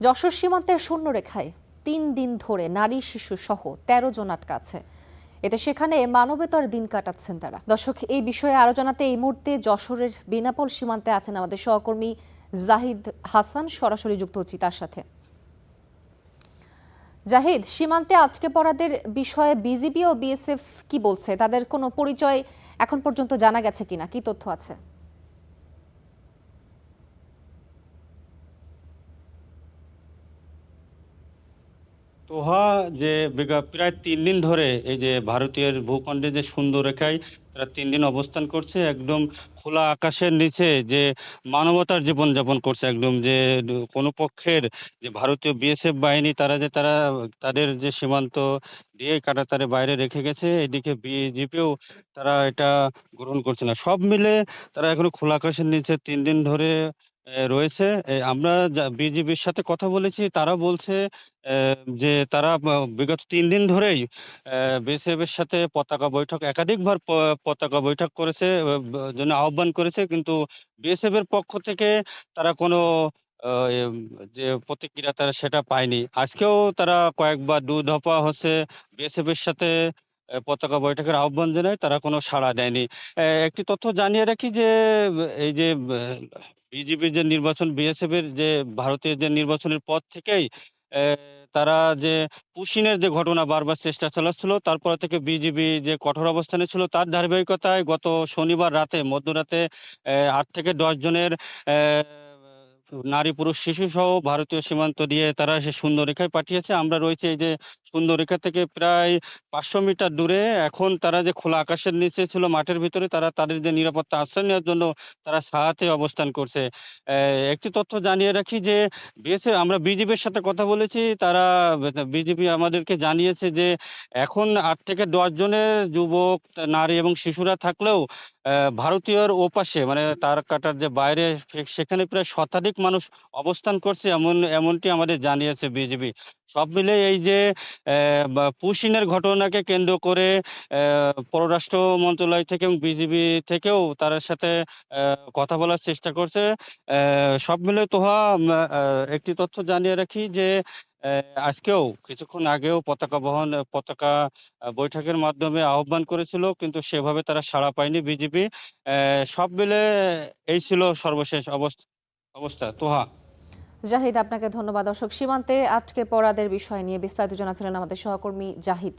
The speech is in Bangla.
যশোর সীমান্তের শূন্যরেখায় ৩ দিন ধরে নারী শিশু সহ ১৩ জন আটকা আছে। এতে সেখানে মানবেতর দিন কাটাচ্ছেন তারা। দর্শক, এই বিষয়ে আরো জানাতে এই মুহূর্তে যশোরের বেনাপোল সীমান্তে আছেন আমাদের সহকর্মী জাহিদ হাসান। সরাসরি যুক্ত হচ্ছি তার সাথে। জাহিদ, সীমান্তে আটকে পড়াদের বিষয়ে বিজিবি ও বিএসএফ কি বলছে? তাদের কোনো পরিচয় এখন পর্যন্ত জানা গেছে কিনা? কি তথ্য আছে? তোহা যে প্রায় ৩ দিন ধরে এই যে ভারতীয় ভূখণ্ডে যে সুন্দররেখায় তারা ৩ দিন অবস্থান করছে, একদম খোলা আকাশের নিচে যে মানবতার জীবনযাপন করছে। একদম যে কোনো পক্ষের যে ভারতীয় বিএসএফ বাহিনী তারা তাদের যে সীমান্ত দিয়ে কাঁটাতারের বাইরে রেখে গেছে, এদিকে বিজিপিও তারা এটা গ্রহণ করছে না। সব মিলে তারা এখনো খোলা আকাশের নিচে ৩ দিন ধরে রয়েছে। আমরা বিজিবির সাথে কথা বলেছি, তারা বলছে যে তারা বিগত ৩ দিন ধরেই বিএসএফ এর সাথে পতাকা বৈঠক একাধিকবার পতাকা বৈঠক করেছে, জন্য আহ্বান করেছে, কিন্তু বিএসএফ এর পক্ষ থেকে তারা কোনো এম যে প্রতিক্রিয়া তারা সেটা পায়নি। আজকেও তারা কয়েকবার দফা হচ্ছে বিএসএফ এর সাথে পতাকা বৈঠকের আহ্বান জানায়, তারা কোনো সাড়া দেয়নি। একটি তথ্য জানিয়ে রাখি যে এই যে বিজিবির যে নির্বাচন, বিএসএফ এর যে ভারতের যে নির্বাচনের পর থেকেই তারা যে পুশিনের যে ঘটনা বারবার চেষ্টা চালাচ্ছিল, তারপর থেকে বিজিবি যে কঠোর অবস্থানে ছিল, তার ধারাবাহিকতায় গত শনিবার রাতে মধ্যরাতে ৮ থেকে ১০ জনের নারী, পুরুষ, শিশুসহ ভারতীয় সীমান্ত দিয়ে তারা সে সুন্দররেখায় পাঠিয়েছে। আমরা রয়েছি এই যে সুন্দররেখা থেকে প্রায় ৫০০ মিটার দূরে। এখন তারা যে খোলা আকাশের নিচে ছিল, মাঠের ভিতরে, তারা তাদের যে নিরাপত্তা আশ্রয় নেওয়ার জন্য তারা সাহায্যে অবস্থান করছে। একটি তথ্য জানিয়ে রাখি যে আমরা বিজিবির সাথে কথা বলেছি। বিজিবি আমাদেরকে জানিয়েছে যে এখন ৮ থেকে ১০ জনের যুবক, নারী এবং শিশুরা থাকলেও ভারতীয়র ওপাশে মানে তার কাটার যে বাইরে সেখানে প্রায় শতাধিক মানুষ অবস্থান করছে, এমনটি আমাদের জানিয়েছে বিজিবি। সব মিলে এই যে পুশিনের ঘটনাকে কেন্দ্র করে পররাষ্ট্র মন্ত্রণালয় থেকে এবং বিজিবি থেকেও তার সাথে কথা বলার চেষ্টা করছে। সব মিলে তোহা একটি তথ্য জানিয়ে রাখি যে আজকেও কিছুক্ষণ আগেও পতাকা বৈঠকের মাধ্যমে আহ্বান করেছিল, কিন্তু সেভাবে তারা সাড়া পায়নি বিজিবি। সব মিলে এই ছিল সর্বশেষ অবস্থা। তোহা। জাহিদ, আপনাকে ধন্যবাদ। দর্শক, সীমান্তে আটকে পড়াদের বিষয় নিয়ে বিস্তারিত জানাচ্ছিলেন আমাদের সহকর্মী জাহিদ।